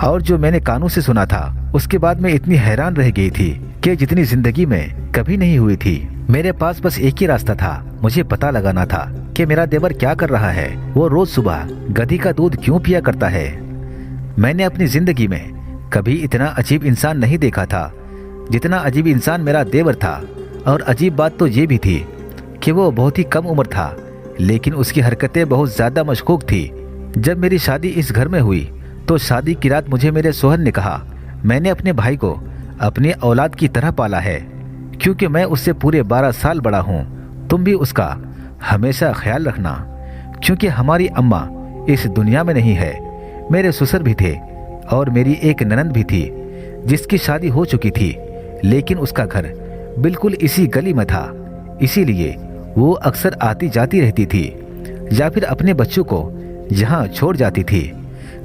और जो मैंने कानों से सुना था उसके बाद मैं इतनी हैरान रह गई थी कि जितनी जिंदगी में कभी नहीं हुई थी। मेरे पास बस एक ही रास्ता था, मुझे पता लगाना था कि मेरा देवर क्या कर रहा है। वो रोज सुबह गधी का दूध क्यों पिया करता है। मैंने अपनी जिंदगी में कभी इतना अजीब इंसान नहीं देखा था जितना अजीब इंसान मेरा देवर था। और अजीब बात तो ये भी थी कि वो बहुत ही कम उम्र था, लेकिन उसकी हरकतें बहुत ज्यादा मशकूक थी। जब मेरी शादी इस घर में हुई तो शादी की रात मुझे मेरे शोहर ने कहा, मैंने अपने भाई को अपनी औलाद की तरह पाला है क्योंकि मैं उससे पूरे 12 साल बड़ा हूँ। तुम भी उसका हमेशा ख्याल रखना क्योंकि हमारी अम्मा इस दुनिया में नहीं है। मेरे ससुर भी थे और मेरी एक ननंद भी थी जिसकी शादी हो चुकी थी, लेकिन उसका घर बिल्कुल इसी गली में था, इसीलिए वो अक्सर आती जाती रहती थी या फिर अपने बच्चों को यहाँ छोड़ जाती थी।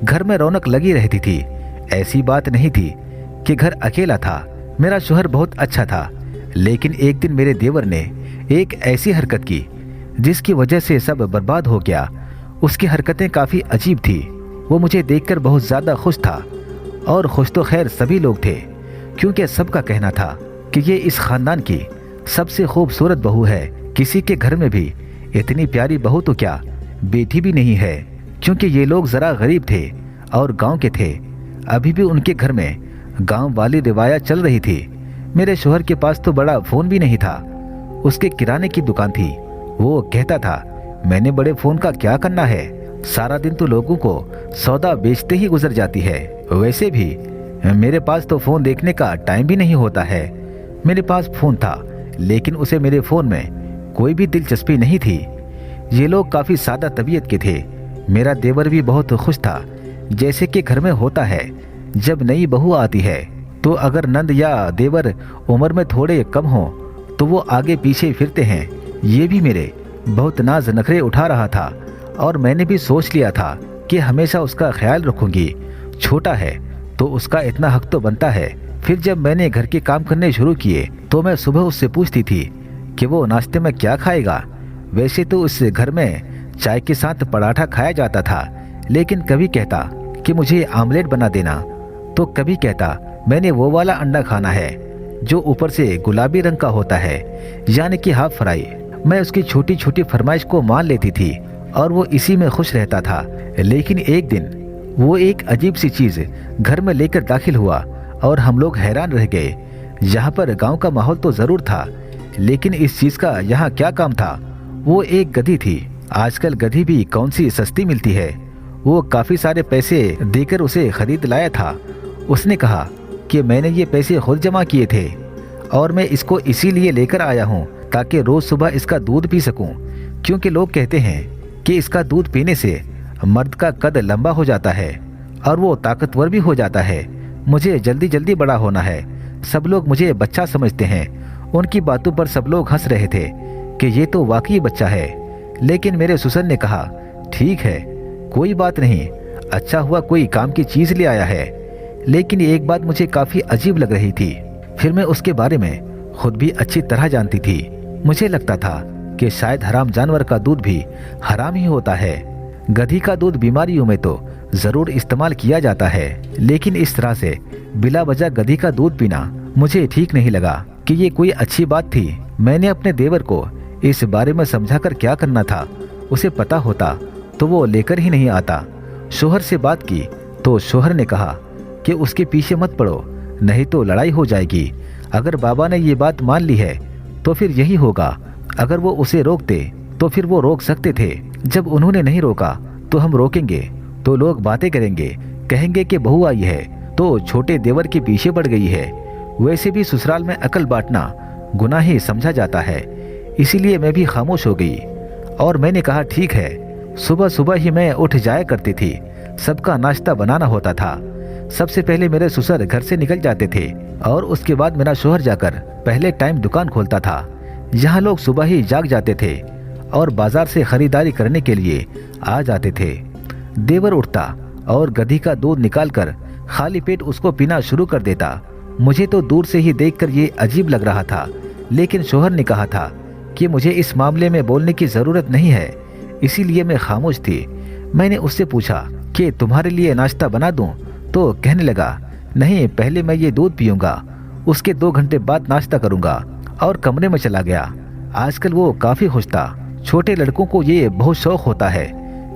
घर में रौनक लगी रहती थी। ऐसी बात नहीं थी कि घर अकेला था। मेरा शौहर बहुत अच्छा था, लेकिन एक दिन मेरे देवर ने एक ऐसी हरकत की जिसकी वजह से सब बर्बाद हो गया। उसकी हरकतें काफ़ी अजीब थी। वो मुझे देखकर बहुत ज़्यादा खुश था और खुश तो खैर सभी लोग थे क्योंकि सबका कहना था कि ये इस खानदान की सबसे खूबसूरत बहू है। किसी के घर में भी इतनी प्यारी बहू तो क्या बेटी भी नहीं है, क्योंकि ये लोग ज़रा गरीब थे और गांव के थे। अभी भी उनके घर में गांव वाली रिवायत चल रही थी। मेरे शौहर के पास तो बड़ा फ़ोन भी नहीं था, उसके किराने की दुकान थी। वो कहता था, मैंने बड़े फ़ोन का क्या करना है, सारा दिन तो लोगों को सौदा बेचते ही गुजर जाती है। वैसे भी मेरे पास तो फ़ोन देखने का टाइम भी नहीं होता है। मेरे पास फ़ोन था, लेकिन उसे मेरे फ़ोन में कोई भी दिलचस्पी नहीं थी। ये लोग काफ़ी सादा तबीयत के थे। मेरा देवर भी बहुत खुश था, जैसे कि घर में होता है जब नई बहू आती है तो अगर नंद या देवर उम्र में थोड़े कम हो तो वो आगे पीछे फिरते हैं। ये भी मेरे बहुत नाज नखरे उठा रहा था और मैंने भी सोच लिया था कि हमेशा उसका ख्याल रखूंगी। छोटा है तो उसका इतना हक तो बनता है। फिर जब मैंने घर के काम करने शुरू किए तो मैं सुबह उससे पूछती थी कि वो नाश्ते में क्या खाएगा। वैसे तो उस घर में चाय के साथ पराठा खाया जाता था, लेकिन कभी कहता कि मुझे आमलेट बना देना, तो कभी कहता मैंने वो वाला अंडा खाना है जो ऊपर से गुलाबी रंग का होता है, यानी कि हाफ फ्राई। मैं उसकी छोटी छोटी फरमाइश को मान लेती थी और वो इसी में खुश रहता था। लेकिन एक दिन वो एक अजीब सी चीज घर में लेकर दाखिल हुआ और हम लोग हैरान रह गए। यहाँ पर गांव का माहौल तो जरूर था, लेकिन इस चीज का यहाँ क्या काम था। वो एक गधी थी। आजकल गधी भी कौन सी सस्ती मिलती है। वो काफी सारे पैसे देकर उसे खरीद लाया था। उसने कहा कि मैंने ये पैसे खुद जमा किए थे और मैं इसको इसीलिए लेकर आया हूँ ताकि रोज सुबह इसका दूध पी सकूं, क्योंकि लोग कहते हैं कि इसका दूध पीने से मर्द का कद लंबा हो जाता है और वो ताकतवर भी हो जाता है। मुझे जल्दी जल्दी बड़ा होना है। सब लोग मुझे बच्चा समझते हैं। उनकी बातों पर सब लोग हंस रहे थे कि ये तो वाकई बच्चा है। लेकिन मेरे ससुर ने कहा, ठीक है कोई बात नहीं, अच्छा हुआ कोई काम की चीज ले आया है। लेकिन एक बात मुझे काफी अजीब लग रही थी। फिर मैं उसके बारे में खुद भी अच्छी तरह जानती थी। मुझे लगता था कि शायद हराम जानवर का दूध भी हराम ही होता है। गधी का दूध बीमारियों में तो जरूर इस्तेमाल किया जाता है, लेकिन इस तरह से बिला वजह गधी का दूध पीना मुझे ठीक नहीं लगा कि ये कोई अच्छी बात थी। मैंने अपने देवर को इस बारे में समझाकर क्या करना था। उसे पता होता तो वो लेकर ही नहीं आता। शोहर से बात की तो शोहर ने कहा कि उसके पीछे मत पड़ो, नहीं तो लड़ाई हो जाएगी। अगर बाबा ने ये बात मान ली है तो फिर यही होगा। अगर वो उसे रोकते तो फिर वो रोक सकते थे। जब उन्होंने नहीं रोका तो हम रोकेंगे तो लोग बातें करेंगे, कहेंगे कि बहू आई है तो छोटे देवर के पीछे पड़ गई है। वैसे भी ससुराल में अकल बांटना गुनाह ही समझा जाता है। इसीलिए मैं भी खामोश हो गई और मैंने कहा, ठीक है। सुबह सुबह ही मैं उठ जाया करती थी। सबका नाश्ता बनाना होता था। सबसे पहले मेरे ससुर घर से निकल जाते थे और उसके बाद मेरा शौहर जाकर पहले टाइम दुकान खोलता था। यहाँ लोग सुबह ही जाग जाते थे और बाजार से खरीदारी करने के लिए आ जाते थे। देवर उठता और गधी का दूध निकालकर खाली पेट उसको पीना शुरू कर देता। मुझे तो दूर से ही देखकर ये अजीब लग रहा था, लेकिन शौहर ने कहा था कि मुझे इस मामले में बोलने की जरूरत नहीं है, इसीलिए मैं खामोश थी। मैंने उससे पूछा कि तुम्हारे लिए नाश्ता बना दूं, तो कहने लगा, नहीं पहले मैं ये दूध पीऊंगा, उसके 2 घंटे बाद नाश्ता करूंगा, और कमरे में चला गया। आजकल वो काफी खुश था। छोटे लड़कों को ये बहुत शौक होता है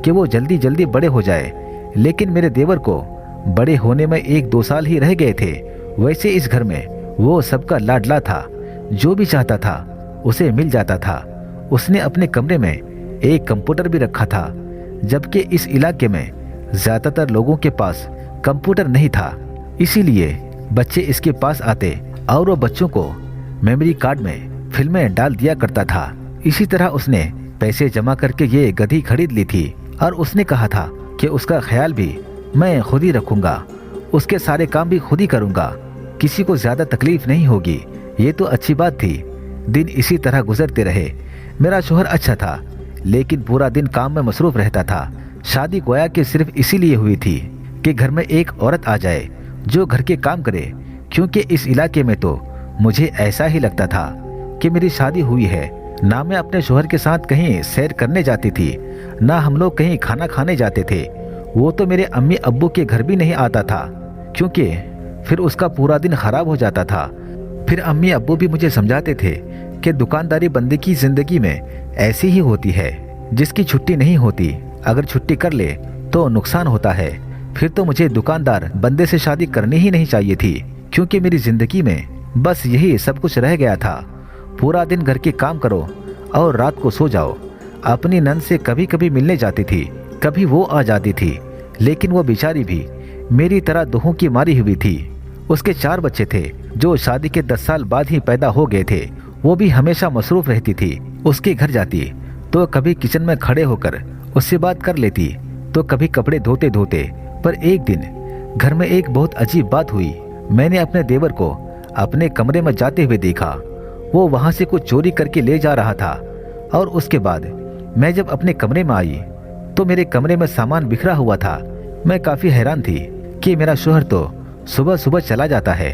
कि वो जल्दी जल्दी बड़े हो जाए, लेकिन मेरे देवर को बड़े होने में 1-2 साल ही रह गए थे। वैसे इस घर में वो सबका लाडला था, जो भी चाहता था उसे मिल जाता था। उसने अपने कमरे में एक कंप्यूटर भी रखा था, जबकि इस इलाके में ज्यादातर लोगों के पास कंप्यूटर नहीं था। इसीलिए बच्चे इसके पास आते और वो बच्चों को मेमोरी कार्ड में फिल्में डाल दिया करता था। इसी तरह उसने पैसे जमा करके ये गधी खरीद ली थी और उसने कहा था कि उसका ख्याल भी मैं खुद ही रखूंगा, उसके सारे काम भी खुद ही करूंगा, किसी को ज्यादा तकलीफ नहीं होगी। ये तो अच्छी बात थी। दिन इसी तरह गुजरते रहे। मेरा शोहर अच्छा था, लेकिन पूरा दिन काम में मसरूफ रहता था। शादी गोया कि सिर्फ इसीलिए हुई थी कि घर में एक औरत आ जाए जो घर के काम करे, क्योंकि इस इलाके में तो मुझे ऐसा ही लगता था कि मेरी शादी हुई है। ना मैं अपने शोहर के साथ कहीं सैर करने जाती थी, ना हम लोग कहीं खाना खाने जाते थे। वो तो मेरे अम्मी अब्बू के घर भी नहीं आता था, क्योंकि फिर उसका पूरा दिन खराब हो जाता था। फिर अम्मी अब्बू भी मुझे समझाते थे कि दुकानदारी बंदे की जिंदगी में ऐसी ही होती है, जिसकी छुट्टी नहीं होती, अगर छुट्टी कर ले तो नुकसान होता है। फिर तो मुझे दुकानदार बंदे से शादी करनी ही नहीं चाहिए थी, क्योंकि मेरी जिंदगी में बस यही सब कुछ रह गया था। पूरा दिन घर के काम करो और रात को सो जाओ। अपनी नंद से कभी कभी मिलने जाती थी, कभी वो आ जाती थी, लेकिन वो बेचारी भी मेरी तरह दोहों की मारी हुई थी। उसके 4 बच्चे थे जो शादी के 10 साल बाद ही पैदा हो गए थे। वो भी हमेशा मसरूफ रहती थी। उसके घर जाती तो कभी किचन में खड़े होकर उससे बात कर लेती, तो कभी कपड़े धोते धोते। पर एक दिन घर में एक बहुत अजीब बात हुई। मैंने अपने देवर को अपने कमरे में जाते हुए देखा। वो वहां से कुछ चोरी करके ले जा रहा था, और उसके बाद मैं जब अपने कमरे में आई तो मेरे कमरे में सामान बिखरा हुआ था। मैं काफी हैरान थी कि मेरा शोहर तो सुबह सुबह चला जाता है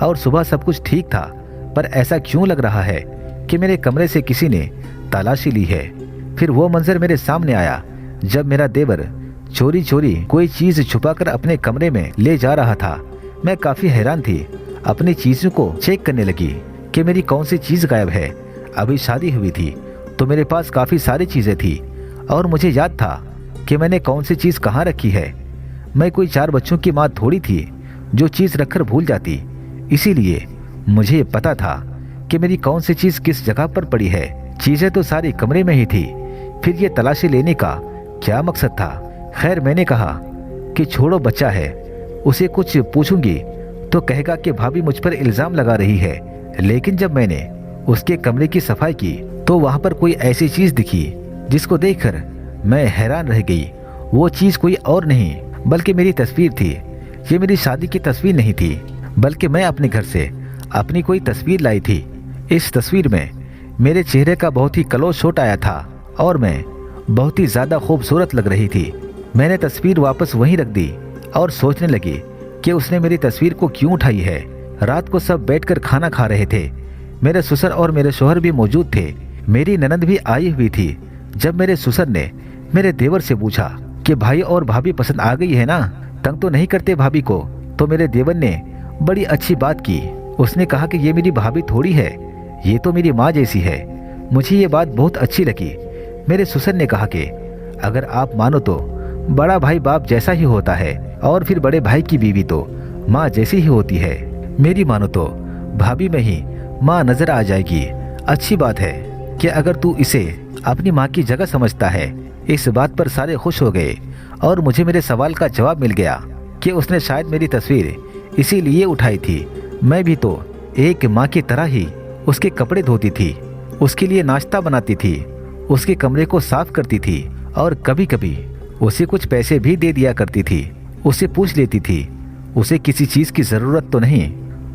और सुबह सब कुछ ठीक था, पर ऐसा क्यों लग रहा है कि मेरे कमरे से किसी ने तलाशी ली है। फिर वो मंजर मेरे सामने आया जब मेरा देवर चोरी चोरी कोई चीज छुपाकर अपने कमरे में ले जा रहा था। मैं काफी हैरान थी। अपनी चीजों को चेक करने लगी कि मेरी कौन सी चीज गायब है। अभी शादी हुई थी तो मेरे पास काफी सारी चीजें थी, और मुझे याद था कि मैंने कौन सी चीज कहाँ रखी है। मैं कोई 4 बच्चों की माँ थोड़ी थी जो चीज रखकर भूल जाती। इसीलिए मुझे पता था कि मेरी कौन सी चीज किस जगह पर पड़ी है। चीजें तो सारी कमरे में ही थी। फिर ये तलाशी लेने का क्या मकसद था। खैर मैंने कहा कि छोड़ो, बच्चा है, उसे कुछ पूछूंगी तो कहेगा कि भाभी मुझ पर इल्जाम लगा रही है। लेकिन जब मैंने उसके कमरे की सफाई की तो वहां पर कोई ऐसी चीज दिखी जिसको देखकर मैं हैरान रह गई। वो चीज कोई और नहीं बल्कि मेरी तस्वीर थी। ये मेरी शादी की तस्वीर नहीं थी, बल्कि मैं अपने घर से अपनी कोई तस्वीर लाई थी। इस तस्वीर में मेरे चेहरे का बहुत ही क्लोज शॉट आया था और मैं बहुत ही ज्यादा खूबसूरत लग रही थी। मैंने तस्वीर वापस वहीं रख दी और सोचने लगी कि उसने मेरी तस्वीर को क्यों उठाई है। रात को सब बैठकर खाना खा रहे थे। मेरे ससुर और मेरे शोहर भी मौजूद थे। मेरी ननद भी आई हुई थी। जब मेरे ससुर ने मेरे देवर से पूछा कि भाई और भाभी पसंद आ गई है ना, तंग तो नहीं करते भाभी को, तो मेरे देवर ने बड़ी अच्छी बात की। उसने कहा कि ये मेरी भाभी थोड़ी है, ये तो मेरी माँ जैसी है। मुझे ये बात बहुत अच्छी लगी। मेरे ससुर ने कहा कि अगर आप मानो तो बड़ा भाई बाप जैसा ही होता है, और फिर बड़े भाई की बीवी तो माँ जैसी ही होती है। मेरी मानो तो भाभी में ही माँ नजर आ जाएगी। अच्छी बात है कि अगर तू इसे अपनी माँ की जगह समझता है। इस बात पर सारे खुश हो गए और मुझे मेरे सवाल का जवाब मिल गया कि उसने शायद मेरी तस्वीर इसीलिए उठाई थी। मैं भी तो एक माँ की तरह ही उसके कपड़े धोती थी, उसके लिए नाश्ता बनाती थी, उसके कमरे को साफ करती थी, और कभी कभी उसे कुछ पैसे भी दे दिया करती थी। उससे पूछ लेती थी उसे किसी चीज की जरूरत तो नहीं।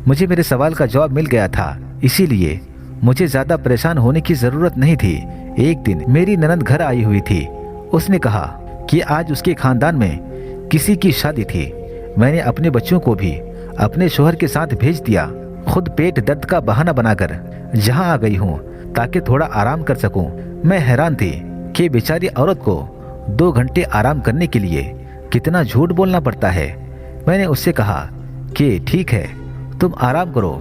मुझे मेरे सवाल का जवाब मिल गया था, इसीलिए मुझे ज्यादा परेशान होने की जरूरत नहीं थी। एक दिन मेरी ननद घर आई हुई थी। उसने कहा कि आज उसके खानदान में किसी की शादी थी। मैंने अपने बच्चों को भी अपने शोहर के साथ भेज दिया। खुद पेट दर्द का बहाना बनाकर यहाँ आ गई हूँ ताकि थोड़ा आराम कर सकूं। मैं हैरान थी कि बेचारी औरत को 2 घंटे आराम करने के लिए कितना झूठ बोलना पड़ता है। मैंने उससे कहा कि ठीक है, तुम आराम करो,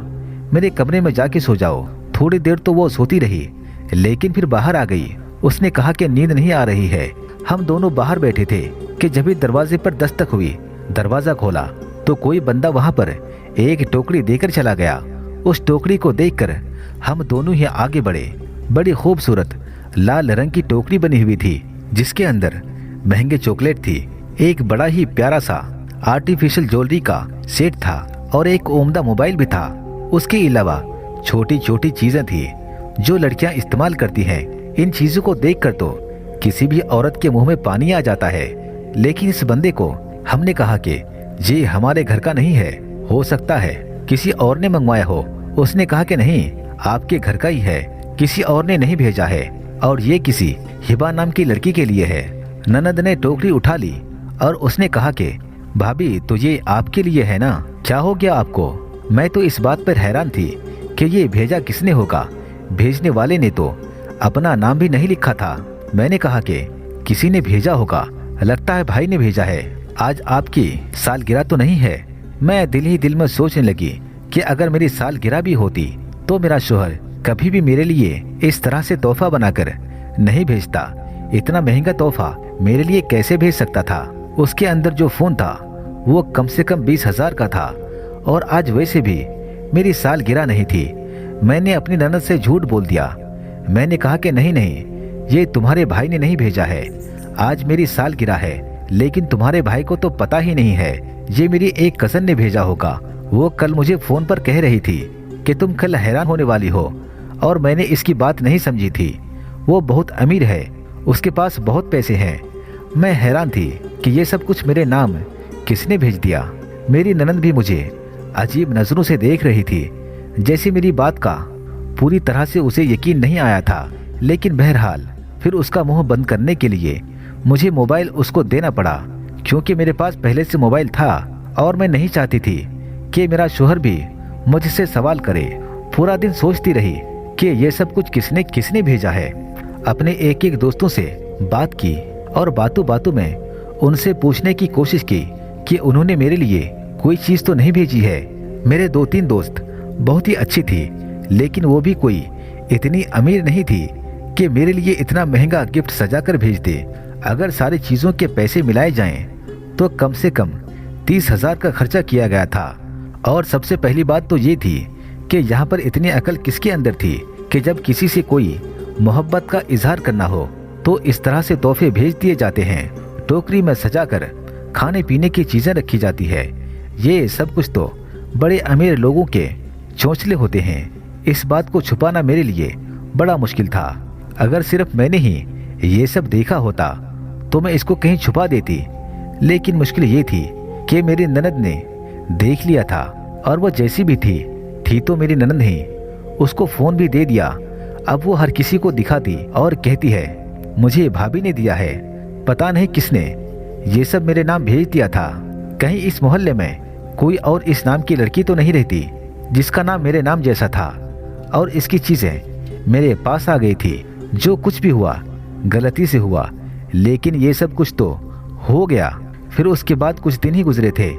मेरे कमरे में जाके सो जाओ। थोड़ी देर तो वो सोती रही, लेकिन फिर बाहर आ गई। उसने कहा कि नींद नहीं आ रही है। हम दोनों बाहर बैठे थे कि जब भी दरवाजे पर दस्तक हुई। दरवाजा खोला तो कोई बंदा वहां पर एक टोकरी देकर चला गया। उस टोकरी को देखकर हम दोनों ही आगे बढ़े। बड़ी खूबसूरत लाल रंग की टोकरी बनी हुई थी, जिसके अंदर महंगे चॉकलेट थी। एक बड़ा ही प्यारा सा आर्टिफिशियल ज्वेलरी का सेट था और एक उम्दा मोबाइल भी था। उसके अलावा छोटी छोटी चीजें थी जो लड़कियां इस्तेमाल करती हैं। इन चीजों को देखकर तो किसी भी औरत के मुंह में पानी आ जाता है। लेकिन इस बंदे को हमने कहा कि ये हमारे घर का नहीं है, हो सकता है किसी और ने मंगवाया हो। उसने कहा कि नहीं, आपके घर का ही है, किसी और ने नहीं भेजा है और ये किसी हिबा नाम की लड़की के लिए है। ननद ने टोकरी उठा ली और उसने कहा कि भाभी, तो ये आपके लिए है ना? क्या हो गया आपको? मैं तो इस बात पर हैरान थी कि ये भेजा किसने होगा। भेजने वाले ने तो अपना नाम भी नहीं लिखा था। मैंने कहा कि किसी ने भेजा होगा, लगता है भाई ने भेजा है। आज आपकी सालगिरह तो नहीं है? मैं दिल ही दिल में सोचने लगी कि अगर मेरी सालगिरह भी होती तो मेरा शोहर कभी भी मेरे लिए इस तरह से तोहफा बनाकर नहीं भेजता। इतना महंगा तोहफा मेरे लिए कैसे भेज सकता था? उसके अंदर जो फोन था वो कम से कम 20,000 का था और आज वैसे भी मेरी सालगिरह नहीं थी। मैंने अपनी ननद से झूठ बोल दिया। मैंने कहा कि नहीं नहीं, ये तुम्हारे भाई ने नहीं भेजा है। आज मेरी सालगिरह है, लेकिन तुम्हारे भाई को तो पता ही नहीं है। ये मेरी एक कजन ने भेजा होगा। वो कल मुझे फोन पर कह रही थी कि तुम कल हैरान होने वाली हो, और मैंने इसकी बात नहीं समझी थी। वो बहुत अमीर है, उसके पास बहुत पैसे हैं। मैं हैरान थी कि ये सब कुछ मेरे नाम किसने भेज दिया। मेरी ननद भी मुझे अजीब नजरों से देख रही थी, जैसे मेरी बात का पूरी तरह से उसे यकीन नहीं आया था। लेकिन बहरहाल फिर उसका मुंह बंद करने के लिए मुझे मोबाइल उसको देना पड़ा, क्योंकि मेरे पास पहले से मोबाइल था और मैं नहीं चाहती थी कि मेरा शोहर भी मुझसे सवाल करे। पूरा दिन सोचती रही कि ये सब कुछ किसने किसने भेजा है। अपने एक एक दोस्तों से बात की और बातों बातों में उनसे पूछने की कोशिश की कि उन्होंने मेरे लिए कोई चीज तो नहीं भेजी है। मेरे 2-3 दोस्त बहुत ही अच्छी थी, लेकिन वो भी कोई इतनी अमीर नहीं थी कि मेरे लिए इतना महंगा गिफ्ट सजा कर भेज दे। अगर सारी चीजों के पैसे मिलाए जाएं तो कम से कम 30,000 का खर्चा किया गया था। और सबसे पहली बात तो ये थी कि यहाँ पर इतनी अकल किसके अंदर थी कि जब किसी से कोई मोहब्बत का इजहार करना हो तो इस तरह से तोहफे भेज दिए जाते हैं। टोकरी में सजाकर खाने पीने की चीजें रखी जाती है। ये सब कुछ तो बड़े अमीर लोगों के चौंचले होते हैं। इस बात को छुपाना मेरे लिए बड़ा मुश्किल था। अगर सिर्फ मैंने ही ये सब देखा होता तो मैं इसको कहीं छुपा देती, लेकिन मुश्किल ये थी कि मेरी ननद ने देख लिया था, और वो जैसी भी थी तो मेरी ननद ही। उसको फोन भी दे दिया। अब वो हर किसी को दिखाती और कहती है मुझे भाभी ने दिया है। पता नहीं किसने ये सब मेरे नाम भेज दिया था। कहीं इस मोहल्ले में कोई और इस नाम की लड़की तो नहीं रहती जिसका नाम मेरे नाम जैसा था। और इसकी चीजें मेरे पास आ गई थी। जो कुछ भी हुआ गलती से हुआ, लेकिन ये सब कुछ तो हो गया। फिर उसके बाद कुछ दिन ही गुजरे थे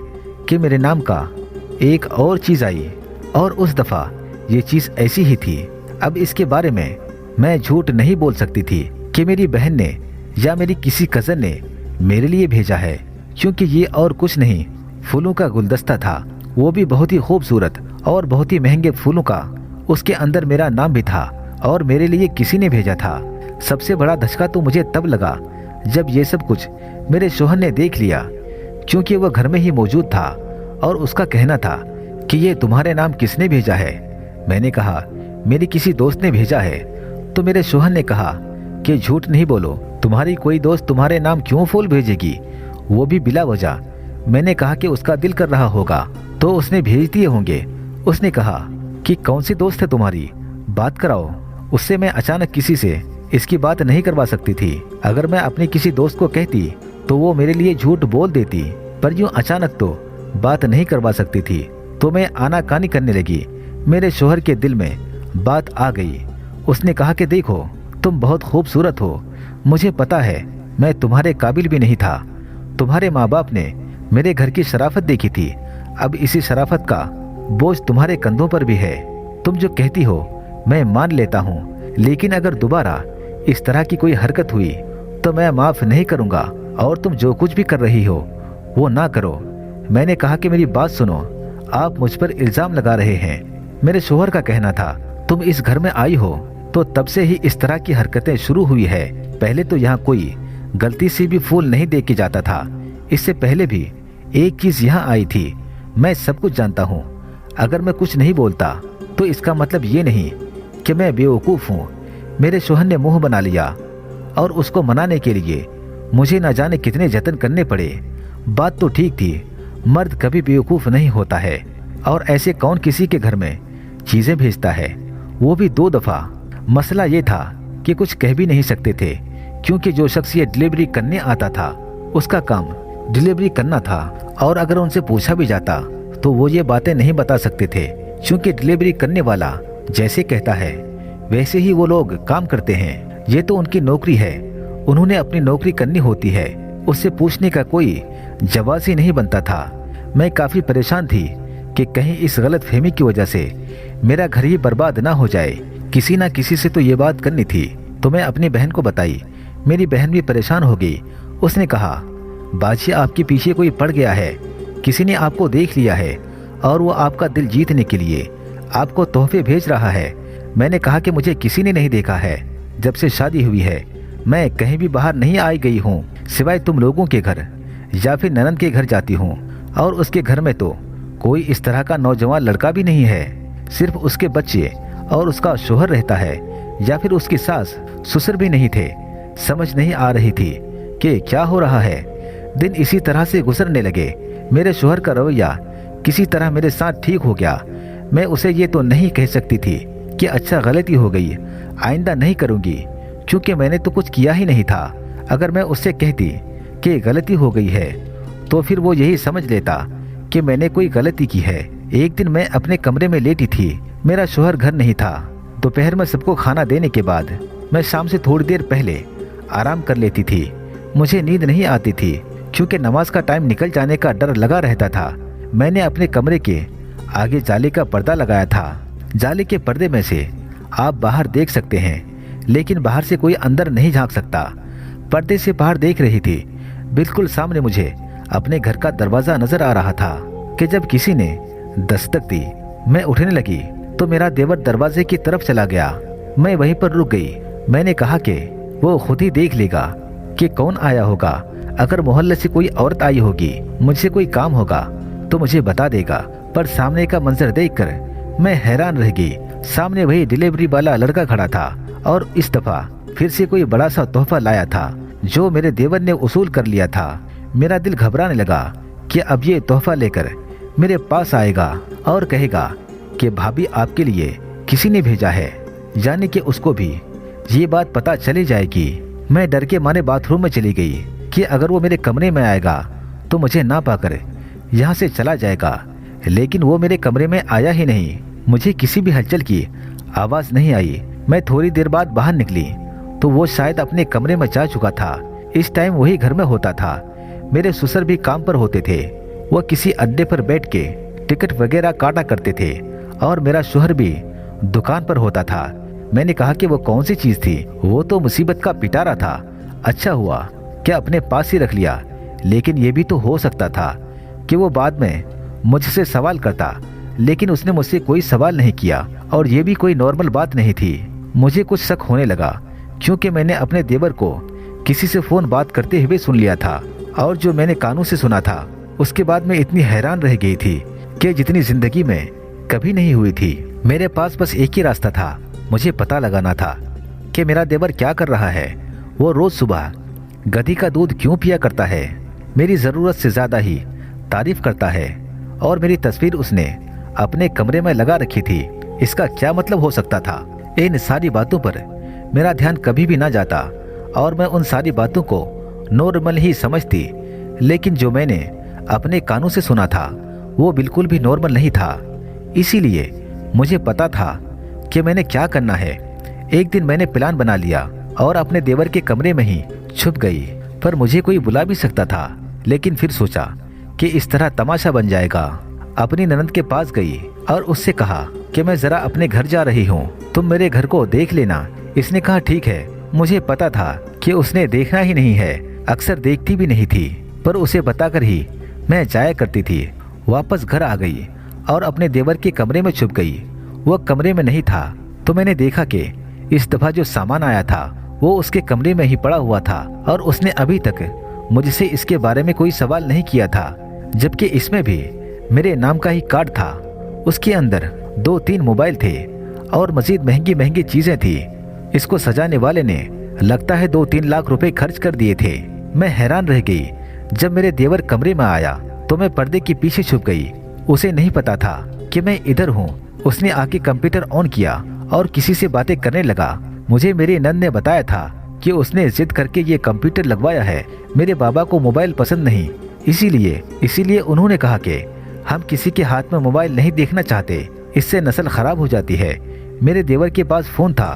कि मेरे नाम का एक और चीज आई, और उस दफा ये चीज ऐसी ही थी। अब इसके बारे में मैं झूठ नहीं बोल सकती थी कि मेरी बहन ने या मेरी किसी कजन ने मेरे लिए भेजा है, क्योंकि ये और कुछ नहीं, फूलों का गुलदस्ता था। वो भी बहुत ही खूबसूरत और बहुत ही महंगे फूलों का। उसके अंदर मेरा नाम भी था और मेरे लिए किसी ने भेजा था। सबसे बड़ा धचका तो मुझे तब लगा जब ये सब कुछ मेरे शोहर ने देख लिया, क्योंकि वह घर में ही मौजूद था और उसका कहना था कि ये तुम्हारे नाम किसने भेजा है। मैंने कहा मेरी किसी दोस्त ने भेजा है। तो मेरे शोहर ने कहा कि झूठ नहीं बोलो, तुम्हारी कोई दोस्त तुम्हारे नाम क्यों फूल भेजेगी, वो भी बिला वजह। मैंने कहा कि उसका दिल कर रहा होगा तो उसने भेज दिए होंगे। उसने कहा कि कौन सी दोस्त है तुम्हारी, बात कराओ। उससे मैं अचानक किसी से इसकी बात नहीं करवा सकती थी। अगर मैं अपनी किसी दोस्त को कहती तो वो मेरे लिए झूठ बोल देती, पर यूं अचानक तो बात नहीं करवा सकती थी। तो मैं आनाकानी करने लगी। मेरे शोहर के दिल में बात आ गई। उसने कहा कि देखो तुम बहुत खूबसूरत हो, मुझे पता है मैं तुम्हारे काबिल भी नहीं था। तुम्हारे माँ बाप ने मेरे घर की शराफत देखी थी। अब इसी शराफत का बोझ तुम्हारे कंधों पर भी है। तुम जो कहती हो मैं मान लेता हूँ, लेकिन अगर दोबारा इस तरह की कोई हरकत हुई तो मैं माफ नहीं करूँगा। और तुम जो कुछ भी कर रही हो वो ना करो। मैंने कहा कि मेरी बात सुनो, आप मुझ पर इल्जाम लगा रहे हैं। मेरे शोहर का कहना था तुम इस घर में आई हो तो तब से ही इस तरह की हरकतें शुरू हुई है। पहले तो यहाँ कोई गलती से भी फूल नहीं दे के जाता था। इससे पहले भी एक चीज यहाँ आई थी। मैं सब कुछ जानता हूँ। अगर मैं कुछ नहीं बोलता तो इसका मतलब ये नहीं कि मैं बेवकूफ़ हूँ। मेरे शोहर ने मुंह बना लिया और उसको मनाने के लिए मुझे न जाने कितने जतन करने पड़े। बात तो ठीक थी, मर्द कभी बेवकूफ़ नहीं होता है। और ऐसे कौन किसी के घर में चीज़ें भेजता है, वो भी 2 दफ़ा। मसला ये था कि कुछ कह भी नहीं सकते थे, क्योंकि जो शख्स ये डिलीवरी करने आता था उसका काम डिलीवरी करना था। और अगर उनसे पूछा भी जाता तो वो ये बातें नहीं बता सकते थे, क्योंकि डिलीवरी करने वाला जैसे कहता है वैसे ही वो लोग काम करते हैं। ये तो उनकी नौकरी है, उन्होंने अपनी नौकरी करनी होती है। उससे पूछने का कोई जवाब ही नहीं बनता था। मैं काफ़ी परेशान थी कि कहीं इस गलत फहमी की वजह से मेरा घर ही बर्बाद ना हो जाए। किसी ना किसी से तो ये बात करनी थी, तो मैं अपनी बहन को बताई। मेरी बहन भी परेशान हो गई। उसने कहा बाजी आपके पीछे कोई पड़ गया है, किसी ने आपको देख लिया है और वो आपका दिल जीतने के लिए आपको तोहफे भेज रहा है। मैंने कहा कि मुझे किसी ने नहीं देखा है। जब से शादी हुई है मैं कहीं भी बाहर नहीं आई गई हूँ, सिवाय तुम लोगों के घर या फिर ननद के घर जाती हूँ। और उसके घर में तो कोई इस तरह का नौजवान लड़का भी नहीं है, सिर्फ उसके बच्चे और उसका शोहर रहता है, या फिर उसकी सास ससुर भी नहीं थे। समझ नहीं आ रही थी कि क्या हो रहा है। दिन इसी तरह से गुजरने लगे। मेरे शोहर का रवैया किसी तरह मेरे साथ ठीक हो गया। मैं उसे ये तो नहीं कह सकती थी कि अच्छा गलती हो गई, आइंदा नहीं करूँगी, क्योंकि मैंने तो कुछ किया ही नहीं था। अगर मैं उससे कहती कि गलती हो गई है तो फिर वो यही समझ लेता कि मैंने कोई गलती की है। एक दिन मैं अपने कमरे में लेटी थी, मेरा शोहर घर नहीं था। दोपहर में सबको खाना देने के बाद मैं शाम से थोड़ी देर पहले आराम कर लेती थी। मुझे नींद नहीं आती थी, क्योंकि नमाज का टाइम निकल जाने का डर लगा रहता था। मैंने अपने कमरे के आगे जाली का पर्दा लगाया था। जाली के पर्दे में से आप बाहर देख सकते हैं, लेकिन बाहर से कोई अंदर नहीं झांक सकता। पर्दे से बाहर देख रही थी। बिल्कुल सामने मुझे अपने घर का दरवाजा नजर आ रहा था कि जब किसी ने दस्तक दी। मैं उठने लगी तो मेरा देवर दरवाजे की तरफ चला गया। मैं वहीं पर रुक गई। मैंने कहा कि वो खुद ही देख लेगा कि कौन आया होगा। अगर मोहल्ले से कोई औरत आई होगी, मुझसे कोई काम होगा तो मुझे बता देगा। पर सामने का मंजर देखकर मैं हैरान रह गई। सामने वही डिलीवरी वाला लड़का खड़ा था और इस दफा फिर से कोई बड़ा सा तोहफा लाया था जो मेरे देवर ने वसूल कर लिया था। मेरा दिल घबराने लगा कि अब ये तोहफा लेकर मेरे पास आएगा और कहेगा कि भाभी आपके लिए किसी ने भेजा है, यानी कि उसको भी ये बात पता चली जाएगी। मैं डर के मारे बाथरूम में चली गई कि अगर वो मेरे कमरे में आएगा तो मुझे ना पाकर यहाँ से चला जाएगा। लेकिन वो मेरे कमरे में आया ही नहीं। मुझे किसी भी हलचल की आवाज़ नहीं आई। मैं थोड़ी देर बाद बाहर निकली तो वो शायद अपने कमरे में जा चुका था। इस टाइम वही घर में होता था। मेरे ससुर भी काम पर होते थे। वो किसी अड्डे पर बैठ के टिकट वगैरह काटा करते थे और मेरा शोहर भी दुकान पर होता था। मैंने कहा कि वो कौन सी चीज़ थी, वो तो मुसीबत का पिटारा था। अच्छा हुआ क्या अपने पास ही रख लिया, लेकिन ये भी तो हो सकता था कि वो बाद में मुझसे सवाल करता, लेकिन उसने मुझसे कोई सवाल नहीं किया और ये भी कोई नॉर्मल बात नहीं थी। मुझे कुछ शक होने लगा क्योंकि मैंने अपने देवर को किसी से फ़ोन बात करते हुए सुन लिया था और जो मैंने कानों से सुना था उसके बाद मैं इतनी हैरान रह गई थी कि जितनी जिंदगी में कभी नहीं हुई थी। मेरे पास बस एक ही रास्ता था, मुझे पता लगाना था कि मेरा देवर क्या कर रहा है। वो रोज़ सुबह गधी का दूध क्यों पिया करता है, मेरी ज़रूरत से ज़्यादा ही तारीफ करता है और मेरी तस्वीर उसने अपने कमरे में लगा रखी थी। इसका क्या मतलब हो सकता था? इन सारी बातों पर मेरा ध्यान कभी भी ना जाता और मैं उन सारी बातों को नॉर्मल ही समझती, लेकिन जो मैंने अपने कानों से सुना था वो बिल्कुल भी नॉर्मल नहीं था। इसीलिए मुझे पता था कि मैंने क्या करना है। एक दिन मैंने प्लान बना लिया और अपने देवर के कमरे में ही छुप गई। पर मुझे कोई बुला भी सकता था, लेकिन फिर सोचा कि इस तरह तमाशा बन जाएगा। अपनी ननद के पास गई और उससे कहा कि मैं जरा अपने घर जा रही हूँ, तुम मेरे घर को देख लेना। इसने कहा ठीक है। मुझे पता था कि उसने देखना ही नहीं है, अक्सर देखती भी नहीं थी, पर उसे बताकर ही मैं जाया करती थी। वापस घर आ गई और अपने देवर के कमरे में छुप गई। वो कमरे में नहीं था तो मैंने देखा कि इस दफा जो सामान आया था वो उसके कमरे में ही पड़ा हुआ था और उसने अभी तक मुझसे इसके बारे में कोई सवाल नहीं किया था, जबकि इसमें भी मेरे नाम का ही कार्ड था। उसके अंदर 2-3 मोबाइल थे और मजीद महंगी महंगी चीजें थी। इसको सजाने वाले ने लगता है 2-3 लाख रुपए खर्च कर दिए थे। मैं हैरान रह गई। जब मेरे देवर कमरे में आया तो मैं पर्दे के पीछे छुप गई। उसे नहीं पता था कि मैं इधर हूँ। उसने आके कंप्यूटर ऑन किया और किसी से बातें करने लगा। मुझे मेरी नंद ने बताया था कि उसने जिद करके ये कंप्यूटर लगवाया है। मेरे बाबा को मोबाइल पसंद नहीं, इसीलिए उन्होंने कहा कि हम किसी के हाथ में मोबाइल नहीं देखना चाहते, इससे नस्ल खराब हो जाती है। मेरे देवर के पास फोन था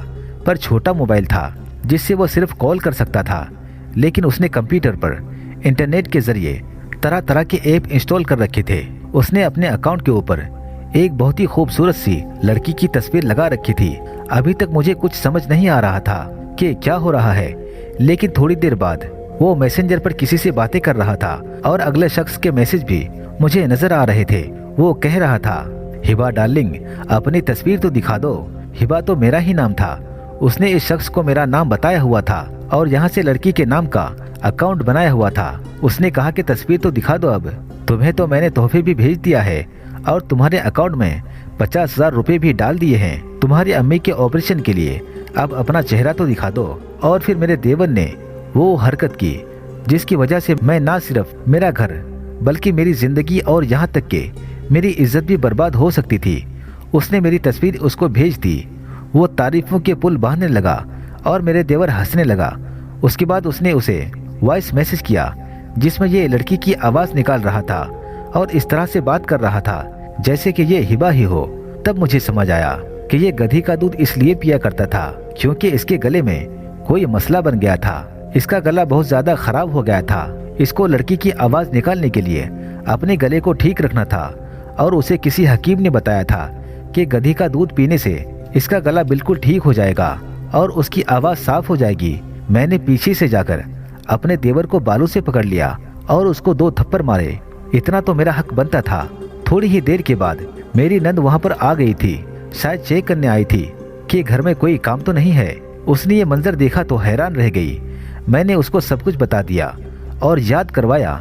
पर छोटा मोबाइल था जिससे वो सिर्फ कॉल कर सकता था, लेकिन उसने कंप्यूटर पर इंटरनेट के जरिए तरह तरह के ऐप इंस्टॉल कर रखे थे। उसने अपने अकाउंट के ऊपर एक बहुत ही खूबसूरत सी लड़की की तस्वीर लगा रखी थी। अभी तक मुझे कुछ समझ नहीं आ रहा था कि क्या हो रहा है, लेकिन थोड़ी देर बाद वो मैसेंजर पर किसी से बातें कर रहा था और अगले शख्स के मैसेज भी मुझे नजर आ रहे थे। वो कह रहा था, हिबा डार्लिंग अपनी तस्वीर तो दिखा दो। हिबा तो मेरा ही नाम था। उसने इस शख्स को मेरा नाम बताया हुआ था और यहाँ से लड़की के नाम का अकाउंट बनाया हुआ था। उसने कहा कि तस्वीर तो दिखा दो, अब तुम्हें तो मैंने तोहफे भी भेज दिया है और तुम्हारे अकाउंट में 50,000 रुपए भी डाल दिए हैं तुम्हारी अम्मी के ऑपरेशन के लिए। अब अपना चेहरा तो दिखा दो। और फिर मेरे देवर ने वो हरकत की जिसकी वजह से मैं ना सिर्फ मेरा घर बल्कि मेरी जिंदगी और यहाँ तक के मेरी इज्जत भी बर्बाद हो सकती थी। उसने मेरी तस्वीर उसको भेज दी। वो तारीफों के पुल बांधने लगा और मेरे देवर हंसने लगा। उसके बाद उसने उसे वॉइस मैसेज किया जिसमें ये लड़की की आवाज निकाल रहा था और इस तरह से बात कर रहा था जैसे कि ये हिबा ही हो। तब मुझे समझ आया कि ये गधी का दूध इसलिए पिया करता था क्योंकि इसके गले में कोई मसला बन गया था। इसका गला बहुत ज्यादा खराब हो गया था। इसको लड़की की आवाज निकालने के लिए अपने गले को ठीक रखना था और उसे किसी हकीम ने बताया था कि गधी का दूध पीने से इसका गला बिल्कुल ठीक हो जाएगा और उसकी आवाज साफ हो जाएगी। मैंने पीछे से जाकर अपने देवर को बालों से पकड़ लिया और उसको 2 थप्पड़ मारे। इतना तो मेरा हक बनता था। थोड़ी ही देर के बाद मेरी नंद वहां पर आ गई थी। शायद चेक करने आई थी कि घर में कोई काम तो नहीं है। उसने ये मंजर देखा तो हैरान रह गई। मैंने उसको सब कुछ बता दिया और याद करवाया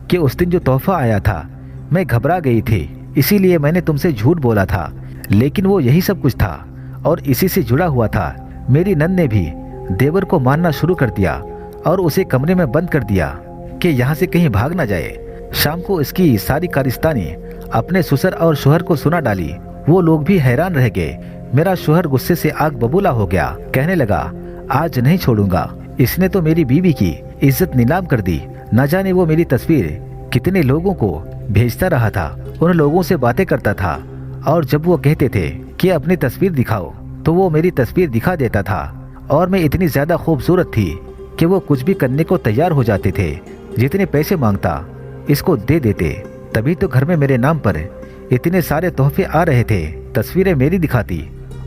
कि उस दिन जो तोहफा आया था मैं घबरा गई थी, इसीलिए मैंने तुमसे झूठ बोला था, लेकिन वो यही सब कुछ था और इसी से जुड़ा हुआ था। मेरी नंद ने भी देवर को मारना शुरू कर दिया और उसे कमरे में बंद कर दिया कि यहाँ से कहीं भाग ना जाए। शाम को इसकी सारी कारिस्तानी अपने ससुर और शोहर को सुना डाली। वो लोग भी हैरान रह गए। मेरा शोहर गुस्से से आग बबूला हो गया। कहने लगा, आज नहीं छोड़ूंगा। इसने तो मेरी बीवी की इज्जत नीलाम कर दी। न जाने वो मेरी तस्वीर कितने लोगों को भेजता रहा था, उन लोगों से बातें करता था और जब वो कहते थे कि अपनी तस्वीर दिखाओ तो वो मेरी तस्वीर दिखा देता था और मैं इतनी ज्यादा खूबसूरत थी कि वो कुछ भी करने को तैयार हो जाते थे। जितने पैसे मांगता इसको दे देते। तभी तो घर में मेरे नाम पर इतने सारे तोहफे आ रहे थे। तस्वीरें मेरी दिखाती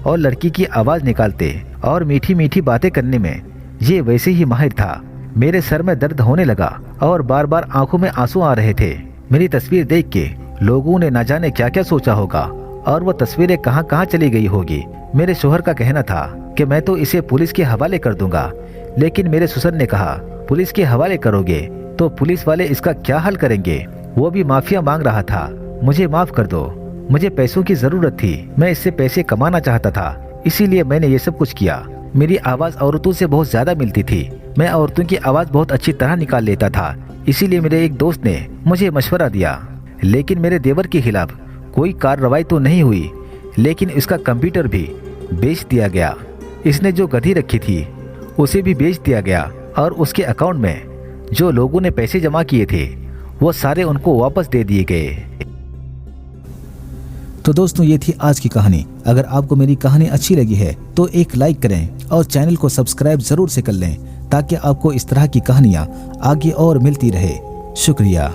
और लड़की की आवाज निकालते और मीठी मीठी बातें करने में ये वैसे ही माहिर था। मेरे सर में दर्द होने लगा और बार बार आंखों में आंसू आ रहे थे। मेरी तस्वीर देख के लोगों ने न जाने क्या क्या सोचा होगा और वो तस्वीरें कहाँ कहाँ चली गई होगी। मेरे शोहर का कहना था कि मैं तो इसे पुलिस के हवाले कर दूंगा, लेकिन मेरे ससुर ने कहा, पुलिस के हवाले करोगे तो पुलिस वाले इसका क्या हल करेंगे। वो भी माफिया मांग रहा था। मुझे माफ कर दो, मुझे पैसों की जरूरत थी। मैं इससे पैसे कमाना चाहता था, इसीलिए मैंने ये सब कुछ किया। मेरी आवाज औरतों से बहुत ज्यादा मिलती थी। मैं औरतों की आवाज बहुत अच्छी तरह निकाल लेता था, इसीलिए मेरे एक दोस्त ने मुझे मशवरा दिया। लेकिन मेरे देवर के खिलाफ कोई कार्रवाई तो नहीं हुई, लेकिन इसका कंप्यूटर भी बेच दिया गया। इसने जो गधी रखी थी उसे भी बेच दिया गया और उसके अकाउंट में जो लोगों ने पैसे जमा किए थे वो सारे उनको वापस दे दिए गए। तो दोस्तों, ये थी आज की कहानी। अगर आपको मेरी कहानी अच्छी लगी है तो एक लाइक करें और चैनल को सब्सक्राइब जरूर से कर लें ताकि आपको इस तरह की कहानियां आगे और मिलती रहे। शुक्रिया।